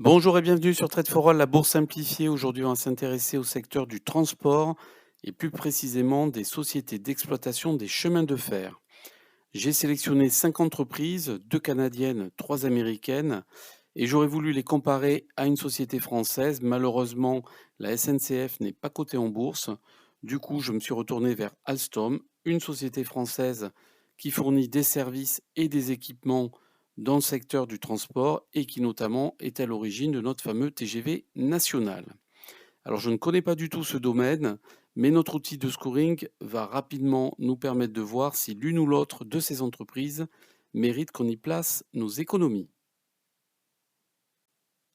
Bonjour et bienvenue sur Trade for All, la bourse simplifiée. Aujourd'hui, on va s'intéresser au secteur du transport et plus précisément des sociétés d'exploitation des chemins de fer. J'ai sélectionné 5 entreprises, 2 canadiennes, 3 américaines, et j'aurais voulu les comparer à une société française. Malheureusement, la SNCF n'est pas cotée en bourse. Du coup, je me suis retourné vers Alstom, une société française qui fournit des services et des équipements dans le secteur du transport et qui notamment est à l'origine de notre fameux TGV national. Alors je ne connais pas du tout ce domaine, mais notre outil de scoring va rapidement nous permettre de voir si l'une ou l'autre de ces entreprises mérite qu'on y place nos économies.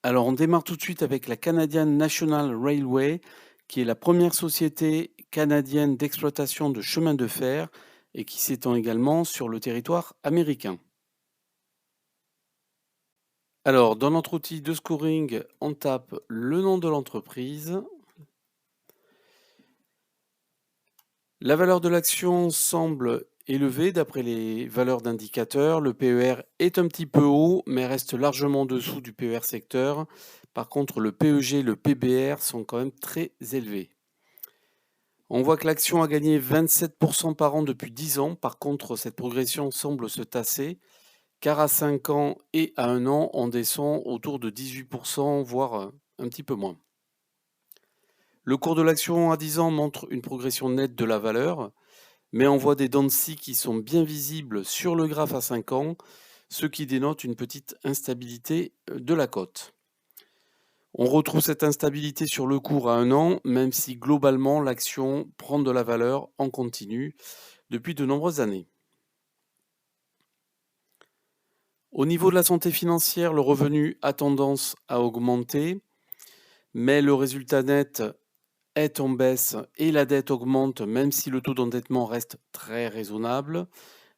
Alors on démarre tout de suite avec la Canadian National Railway, qui est la première société canadienne d'exploitation de chemins de fer et qui s'étend également sur le territoire américain. Alors, dans notre outil de scoring, on tape le nom de l'entreprise. La valeur de l'action semble élevée d'après les valeurs d'indicateurs. Le PER est un petit peu haut, mais reste largement en dessous du PER secteur. Par contre, le PEG et le PBR sont quand même très élevés. On voit que l'action a gagné 27% par an depuis 10 ans. Par contre, cette progression semble se tasser, car à 5 ans et à 1 an, on descend autour de 18%, voire un petit peu moins. Le cours de l'action à 10 ans montre une progression nette de la valeur, mais on voit des dents de scie qui sont bien visibles sur le graphe à 5 ans, ce qui dénote une petite instabilité de la cote. On retrouve cette instabilité sur le cours à 1 an, même si globalement l'action prend de la valeur en continu depuis de nombreuses années. Au niveau de la santé financière, le revenu a tendance à augmenter, mais le résultat net est en baisse et la dette augmente, même si le taux d'endettement reste très raisonnable.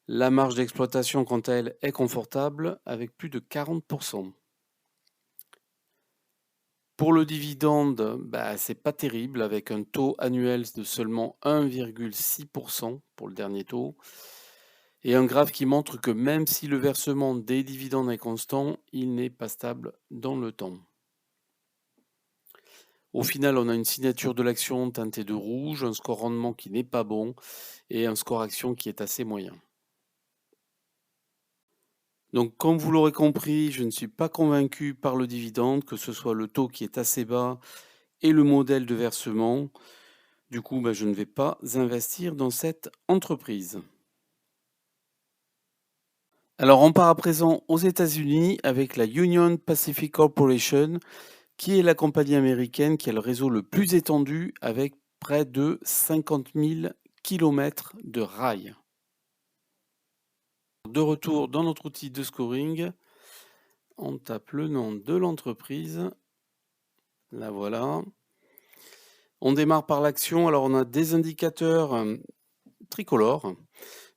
La marge d'exploitation, quant à elle, est confortable avec plus de 40%. Pour le dividende, c'est pas terrible avec un taux annuel de seulement 1,6% pour le dernier taux et un graphe qui montre que même si le versement des dividendes est constant, il n'est pas stable dans le temps. Au final, on a une signature de l'action teintée de rouge, un score rendement qui n'est pas bon et un score action qui est assez moyen. Donc, comme vous l'aurez compris, je ne suis pas convaincu par le dividende, que ce soit le taux qui est assez bas et le modèle de versement. Du coup, je ne vais pas investir dans cette entreprise. Alors, on part à présent aux États-Unis avec la Union Pacific Corporation, qui est la compagnie américaine qui a le réseau le plus étendu avec près de 50 000 km de rails. De retour dans notre outil de scoring, on tape le nom de l'entreprise. La voilà. On démarre par l'action. Alors, on a des indicateurs tricolores.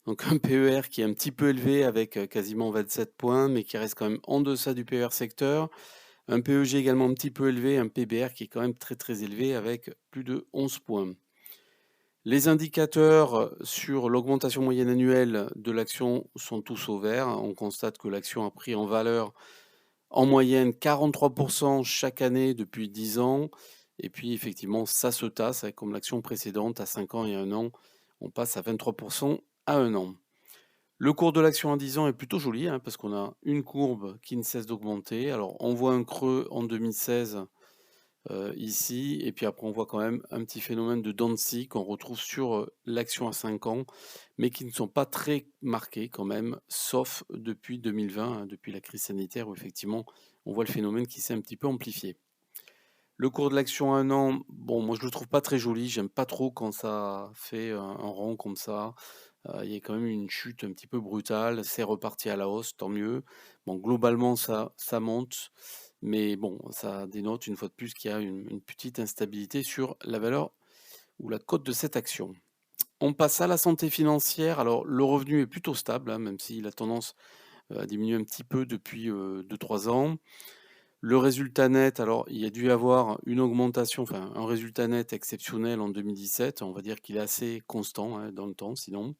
Donc, un PER qui est un petit peu élevé avec quasiment 27 points, mais qui reste quand même en deçà du PER secteur. Un PEG également un petit peu élevé, un PBR qui est quand même très très élevé avec plus de 11 points. Les indicateurs sur l'augmentation moyenne annuelle de l'action sont tous au vert. On constate que l'action a pris en valeur en moyenne 43% chaque année depuis 10 ans. Et puis effectivement, ça se tasse, comme l'action précédente, à 5 ans et 1 an, on passe à 23% à 1 an. Le cours de l'action à 10 ans est plutôt joli, parce qu'on a une courbe qui ne cesse d'augmenter. Alors on voit un creux en 2016 ici, et puis après on voit quand même un petit phénomène de dents de scie qu'on retrouve sur l'action à 5 ans, mais qui ne sont pas très marqués quand même, sauf depuis 2020, depuis la crise sanitaire, où effectivement on voit le phénomène qui s'est un petit peu amplifié. Le cours de l'action à 1 an, bon, moi je le trouve pas très joli, j'aime pas trop quand ça fait un rond comme ça. Il y a quand même une chute un petit peu brutale, c'est reparti à la hausse, tant mieux. Bon, globalement ça monte, mais bon, ça dénote une fois de plus qu'il y a une petite instabilité sur la valeur ou la cote de cette action. On passe à la santé financière. Alors le revenu est plutôt stable, même s'il a tendance à diminuer un petit peu depuis 2-3 ans. Le résultat net, alors il y a dû y avoir une augmentation, enfin un résultat net exceptionnel en 2017. On va dire qu'il est assez constant dans le temps, sinon.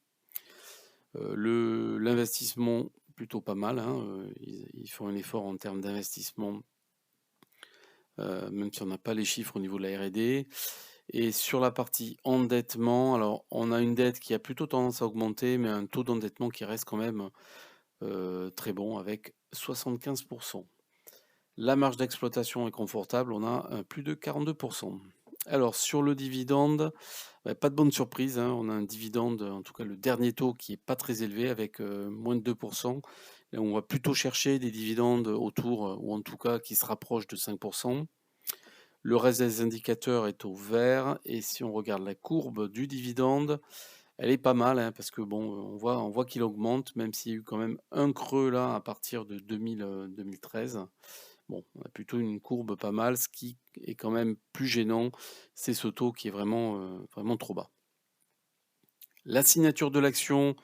L'investissement, plutôt pas mal. Ils font un effort en termes d'investissement même si on n'a pas les chiffres au niveau de la R&D. Et sur la partie endettement, alors on a une dette qui a plutôt tendance à augmenter, mais un taux d'endettement qui reste quand même très bon avec 75. La marge d'exploitation est confortable, on a plus de 42. Alors sur le dividende, pas de bonne surprise, hein, on a un dividende, en tout cas le dernier taux qui est pas très élevé avec moins de 2. Là, on va plutôt chercher des dividendes autour, ou en tout cas qui se rapprochent de 5. Le reste des indicateurs est au vert et si on regarde la courbe du dividende, elle est pas mal, hein, parce que bon, on voit qu'il augmente, même s'il y a eu quand même un creux là à partir de 2013. Bon, on a plutôt une courbe pas mal. Ce qui est quand même plus gênant, c'est ce taux qui est vraiment trop bas. La signature de l'action,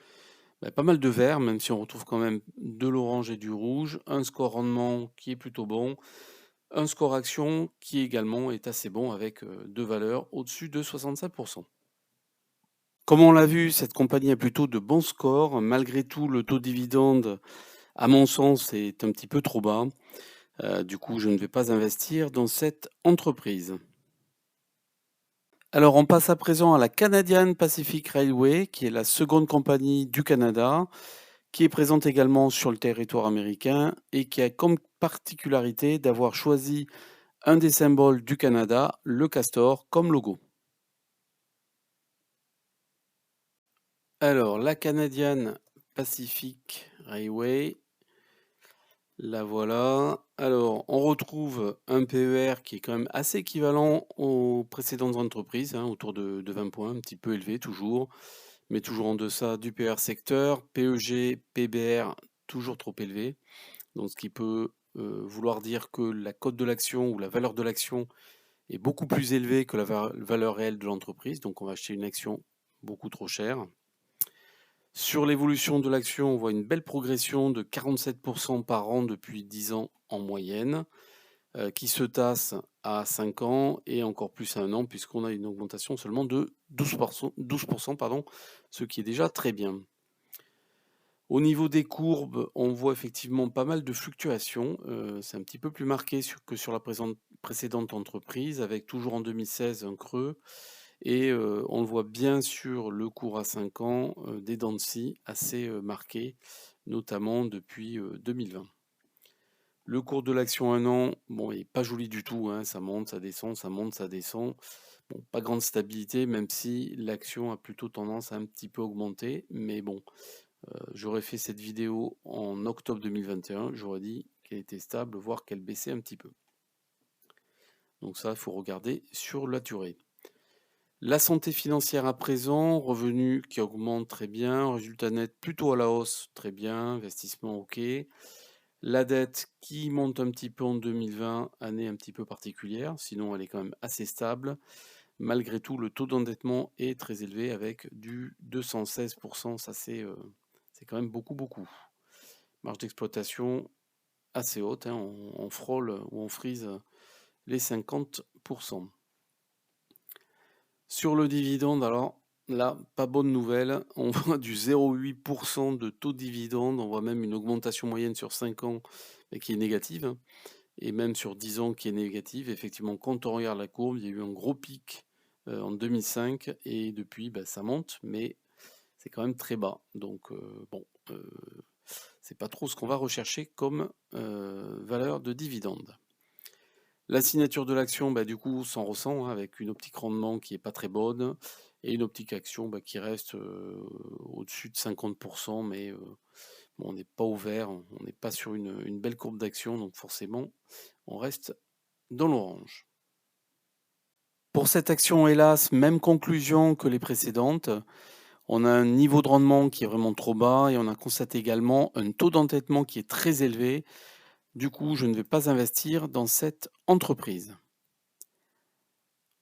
pas mal de vert, même si on retrouve quand même de l'orange et du rouge. Un score rendement qui est plutôt bon. Un score action qui également est assez bon avec deux valeurs au-dessus de 65%. Comme on l'a vu, cette compagnie a plutôt de bons scores. Malgré tout, le taux dividende, à mon sens, est un petit peu trop bas. Du coup, je ne vais pas investir dans cette entreprise. Alors, on passe à présent à la Canadian Pacific Railway, qui est la seconde compagnie du Canada, qui est présente également sur le territoire américain et qui a comme particularité d'avoir choisi un des symboles du Canada, le castor, comme logo. Alors, la Canadian Pacific Railway, la voilà. Alors, on retrouve un PER qui est quand même assez équivalent aux précédentes entreprises, hein, autour de 20 points, un petit peu élevé toujours, mais toujours en deçà du PER secteur. PEG, PBR, toujours trop élevé. Donc, ce qui peut vouloir dire que la cote de l'action ou la valeur de l'action est beaucoup plus élevée que la valeur réelle de l'entreprise. Donc, on va acheter une action beaucoup trop chère. Sur l'évolution de l'action, on voit une belle progression de 47% par an depuis 10 ans en moyenne, qui se tasse à 5 ans et encore plus à 1 an, puisqu'on a une augmentation seulement de 12%, pardon, ce qui est déjà très bien. Au niveau des courbes, on voit effectivement pas mal de fluctuations. C'est un petit peu plus marqué que sur la précédente entreprise, avec toujours en 2016 un creux. Et on le voit bien sur le cours à 5 ans, des dents de scie assez marqués, notamment depuis 2020. Le cours de l'action 1 an, bon, il n'est pas joli du tout, hein, ça monte, ça descend, ça monte, ça descend. Bon, pas grande stabilité, même si l'action a plutôt tendance à un petit peu augmenter. Mais bon, j'aurais fait cette vidéo en octobre 2021, j'aurais dit qu'elle était stable, voire qu'elle baissait un petit peu. Donc ça, il faut regarder sur la durée. La santé financière à présent, revenus qui augmentent très bien, résultat net plutôt à la hausse, très bien, investissement ok. La dette qui monte un petit peu en 2020, année un petit peu particulière, sinon elle est quand même assez stable. Malgré tout, le taux d'endettement est très élevé avec du 216%, ça c'est quand même beaucoup. Marge d'exploitation assez haute, hein, on frôle ou on frise les 50%. Sur le dividende, alors là, pas bonne nouvelle, on voit du 0,8% de taux de dividende, on voit même une augmentation moyenne sur 5 ans qui est négative, hein, et même sur 10 ans qui est négative. Effectivement, quand on regarde la courbe, il y a eu un gros pic en 2005 et depuis, ça monte, mais c'est quand même très bas. Donc bon, c'est pas trop ce qu'on va rechercher comme valeur de dividende. La signature de l'action, du coup, s'en ressent, hein, avec une optique rendement qui est pas très bonne et une optique action qui reste au-dessus de 50%, mais bon, on n'est pas au vert, on n'est pas sur une belle courbe d'action, donc forcément, on reste dans l'orange. Pour cette action, hélas, même conclusion que les précédentes. On a un niveau de rendement qui est vraiment trop bas et on a constaté également un taux d'endettement qui est très élevé. Du coup, je ne vais pas investir dans cette entreprise.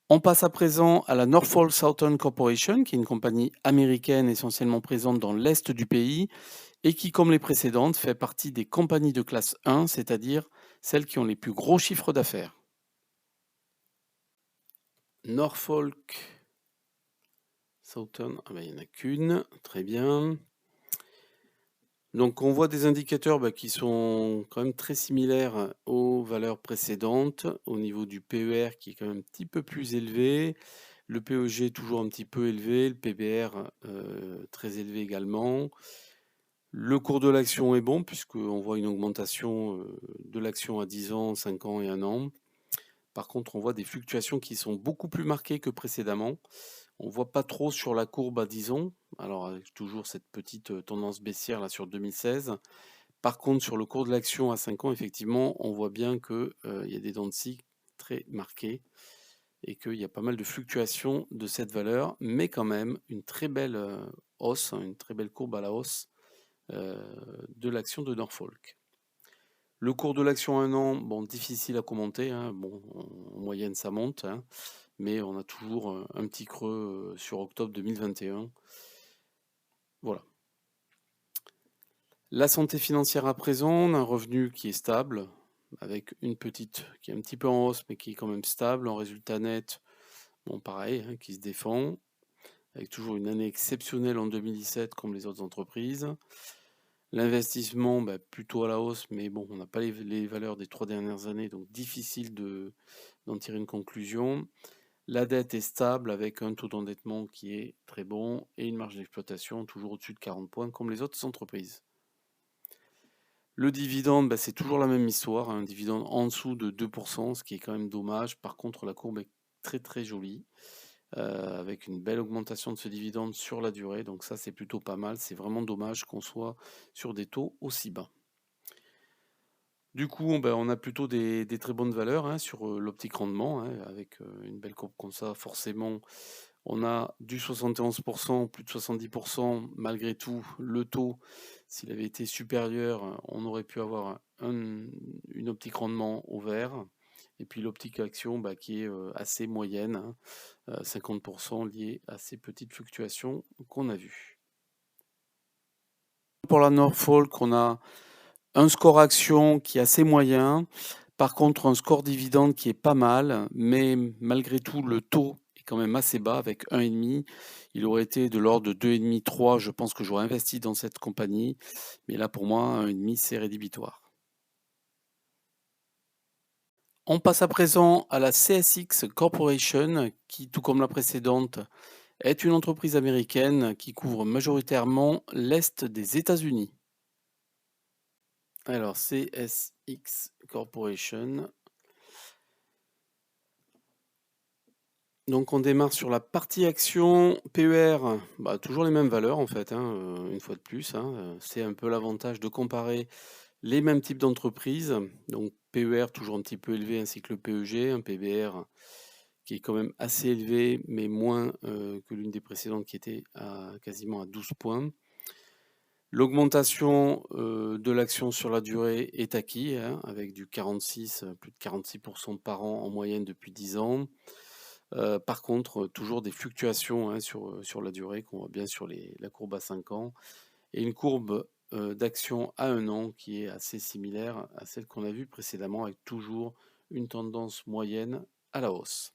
On passe à présent à la Norfolk Southern Corporation, qui est une compagnie américaine essentiellement présente dans l'est du pays et qui, comme les précédentes, fait partie des compagnies de classe 1, c'est-à-dire celles qui ont les plus gros chiffres d'affaires. Norfolk Southern, il n'y en a qu'une, très bien. Donc on voit des indicateurs qui sont quand même très similaires aux valeurs précédentes, au niveau du PER qui est quand même un petit peu plus élevé, le PEG toujours un petit peu élevé, le PBR très élevé également. Le cours de l'action est bon puisqu'on voit une augmentation de l'action à 10 ans, 5 ans et 1 an. Par contre, on voit des fluctuations qui sont beaucoup plus marquées que précédemment. On voit pas trop sur la courbe à 10 ans, alors avec toujours cette petite tendance baissière là sur 2016. Par contre, sur le cours de l'action à 5 ans, effectivement, on voit bien qu'il y a des dents de scie très marquées et qu'il y a pas mal de fluctuations de cette valeur, mais quand même une très belle hausse, une très belle courbe à la hausse de l'action de Norfolk. Le cours de l'action à 1 an, bon, difficile à commenter, hein. Bon, en moyenne ça monte, hein, mais on a toujours un petit creux sur octobre 2021. Voilà. La santé financière à présent, on a un revenu qui est stable, avec une petite qui est un petit peu en hausse, mais qui est quand même stable. En résultat net, bon pareil, hein, qui se défend, avec toujours une année exceptionnelle en 2017 comme les autres entreprises. L'investissement, plutôt à la hausse, mais bon, on n'a pas les valeurs des 3 dernières années, donc difficile d'en tirer une conclusion. La dette est stable avec un taux d'endettement qui est très bon et une marge d'exploitation toujours au-dessus de 40 points comme les autres entreprises. Le dividende, c'est toujours la même histoire, un dividende en dessous de 2%, ce qui est quand même dommage. Par contre, la courbe est très très jolie, avec une belle augmentation de ce dividende sur la durée. Donc ça, c'est plutôt pas mal. C'est vraiment dommage qu'on soit sur des taux aussi bas. Du coup, on a plutôt des très bonnes valeurs hein, sur l'optique rendement, hein, avec une belle courbe comme ça. Forcément, on a du 71%, plus de 70%. Malgré tout, le taux, s'il avait été supérieur, on aurait pu avoir une optique rendement au vert. Et puis l'optique action qui est assez moyenne, hein, 50% liée à ces petites fluctuations qu'on a vues. Pour la Norfolk, on a un score action qui est assez moyen. Par contre, un score dividende qui est pas mal, mais malgré tout, le taux est quand même assez bas avec 1,5. Il aurait été de l'ordre de 2,5, 3. Je pense que j'aurais investi dans cette compagnie. Mais là, pour moi, 1,5, c'est rédhibitoire. On passe à présent à la CSX Corporation, qui, tout comme la précédente, est une entreprise américaine qui couvre majoritairement l'Est des États-Unis. Alors, CSX Corporation. Donc, on démarre sur la partie action. PER, toujours les mêmes valeurs en fait, hein, une fois de plus, hein. C'est un peu l'avantage de comparer les mêmes types d'entreprises. Donc, PER toujours un petit peu élevé, ainsi que le PEG, un PBR qui est quand même assez élevé, mais moins que l'une des précédentes qui était quasiment à 12 points. L'augmentation de l'action sur la durée est acquis, hein, avec du 46, plus de 46% par an en moyenne depuis 10 ans. Par contre, toujours des fluctuations hein, sur la durée qu'on voit bien sur la courbe à 5 ans et une courbe d'action à 1 an qui est assez similaire à celle qu'on a vue précédemment avec toujours une tendance moyenne à la hausse.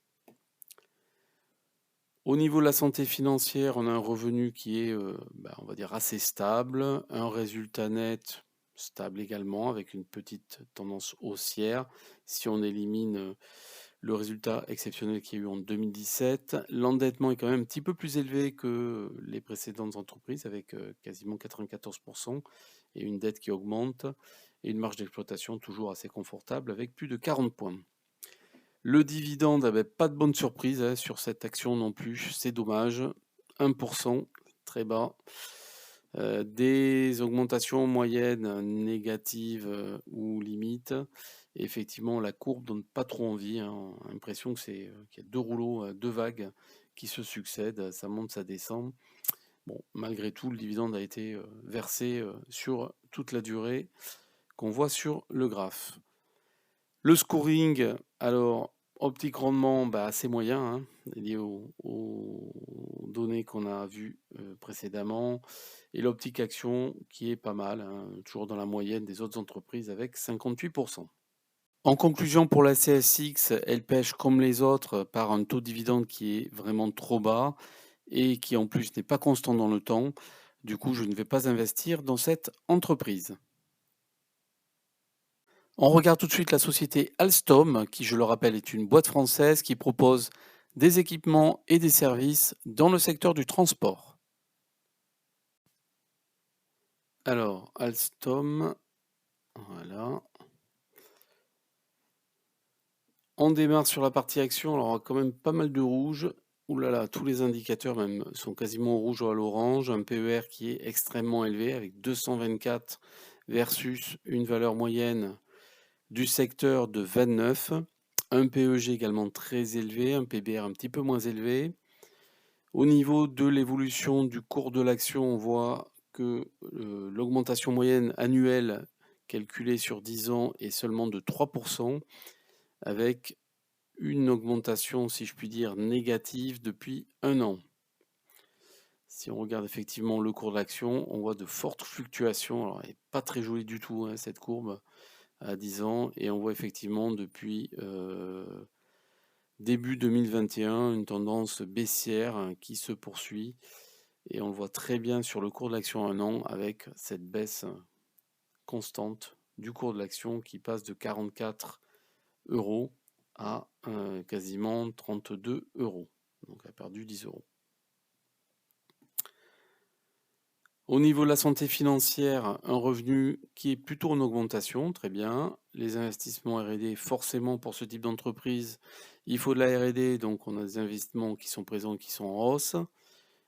Au niveau de la santé financière, on a un revenu qui est, on va dire, assez stable, un résultat net stable également, avec une petite tendance haussière. Si on élimine le résultat exceptionnel qu'il y a eu en 2017, l'endettement est quand même un petit peu plus élevé que les précédentes entreprises, avec quasiment 94%, et une dette qui augmente, et une marge d'exploitation toujours assez confortable, avec plus de 40 points. Le dividende, pas de bonne surprise hein, sur cette action non plus, c'est dommage. 1%, très bas. Des augmentations moyennes négatives ou limites. Et effectivement, la courbe donne pas trop envie. Hein. L'impression qu'il y a deux rouleaux, deux vagues qui se succèdent. Ça monte, ça descend. Bon, malgré tout, le dividende a été versé sur toute la durée qu'on voit sur le graphe. Le scoring, alors, optique rendement, assez moyen, hein, lié aux données qu'on a vues précédemment. Et l'optique action, qui est pas mal, hein, toujours dans la moyenne des autres entreprises, avec 58%. En conclusion, pour la CSX, elle pêche comme les autres par un taux de dividende qui est vraiment trop bas et qui en plus n'est pas constant dans le temps. Du coup, je ne vais pas investir dans cette entreprise. On regarde tout de suite la société Alstom, qui, je le rappelle, est une boîte française qui propose des équipements et des services dans le secteur du transport. Alors, Alstom, voilà. On démarre sur la partie action, alors on a quand même pas mal de rouge. Ouh là là, tous les indicateurs même sont quasiment au rouge ou à l'orange. Un PER qui est extrêmement élevé avec 224 versus une valeur moyenne du secteur de 29. Un PEG également très élevé, un PBR un petit peu moins élevé. Au niveau de l'évolution du cours de l'action, on voit que l'augmentation moyenne annuelle calculée sur 10 ans est seulement de 3%, avec une augmentation, si je puis dire, négative depuis un an. Si on regarde effectivement le cours de l'action, on voit de fortes fluctuations. Alors, elle n'est pas très jolie du tout, hein, cette courbe à 10 ans. Et on voit effectivement depuis début 2021 une tendance baissière qui se poursuit. Et on le voit très bien sur le cours de l'action à un an avec cette baisse constante du cours de l'action qui passe de 44 € à quasiment 32 €. Donc elle a perdu 10 €. Au niveau de la santé financière, un revenu qui est plutôt en augmentation, très bien. Les investissements R&D, forcément pour ce type d'entreprise, il faut de la R&D, donc on a des investissements qui sont présents, qui sont en hausse.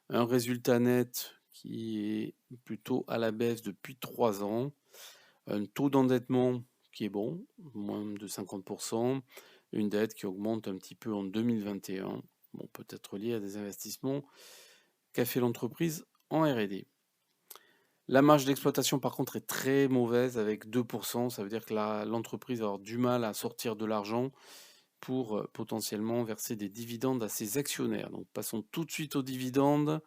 Un résultat net qui est plutôt à la baisse depuis 3 ans. Un taux d'endettement qui est bon, moins de 50%. Une dette qui augmente un petit peu en 2021. Bon, peut-être lié à des investissements qu'a fait l'entreprise en R&D. La marge d'exploitation, par contre, est très mauvaise avec 2%. Ça veut dire que l'entreprise va avoir du mal à sortir de l'argent pour potentiellement verser des dividendes à ses actionnaires. Donc, passons tout de suite aux dividendes.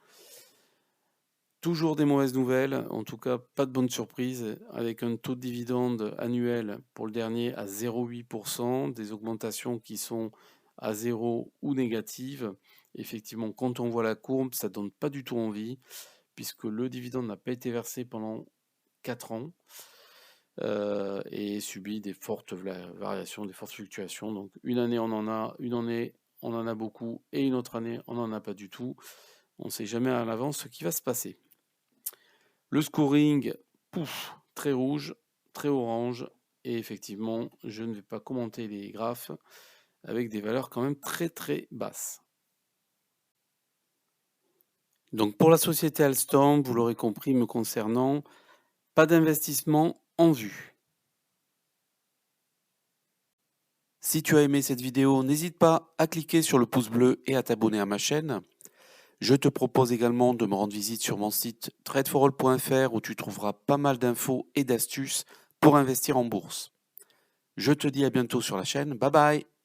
Toujours des mauvaises nouvelles, en tout cas pas de bonne surprise, avec un taux de dividende annuel pour le dernier à 0,8%, des augmentations qui sont à 0 ou négatives. Effectivement, quand on voit la courbe, ça ne donne pas du tout envie, puisque le dividende n'a pas été versé pendant 4 ans et subit des fortes variations, des fortes fluctuations. Donc une année on en a, une année on en a beaucoup, et une autre année on n'en a pas du tout. On ne sait jamais à l'avance ce qui va se passer. Le scoring, pouf, très rouge, très orange. Et effectivement, je ne vais pas commenter les graphes avec des valeurs quand même très très basses. Donc pour la société Alstom, vous l'aurez compris me concernant, pas d'investissement en vue. Si tu as aimé cette vidéo, n'hésite pas à cliquer sur le pouce bleu et à t'abonner à ma chaîne. Je te propose également de me rendre visite sur mon site tradeforall.fr où tu trouveras pas mal d'infos et d'astuces pour investir en bourse. Je te dis à bientôt sur la chaîne. Bye bye!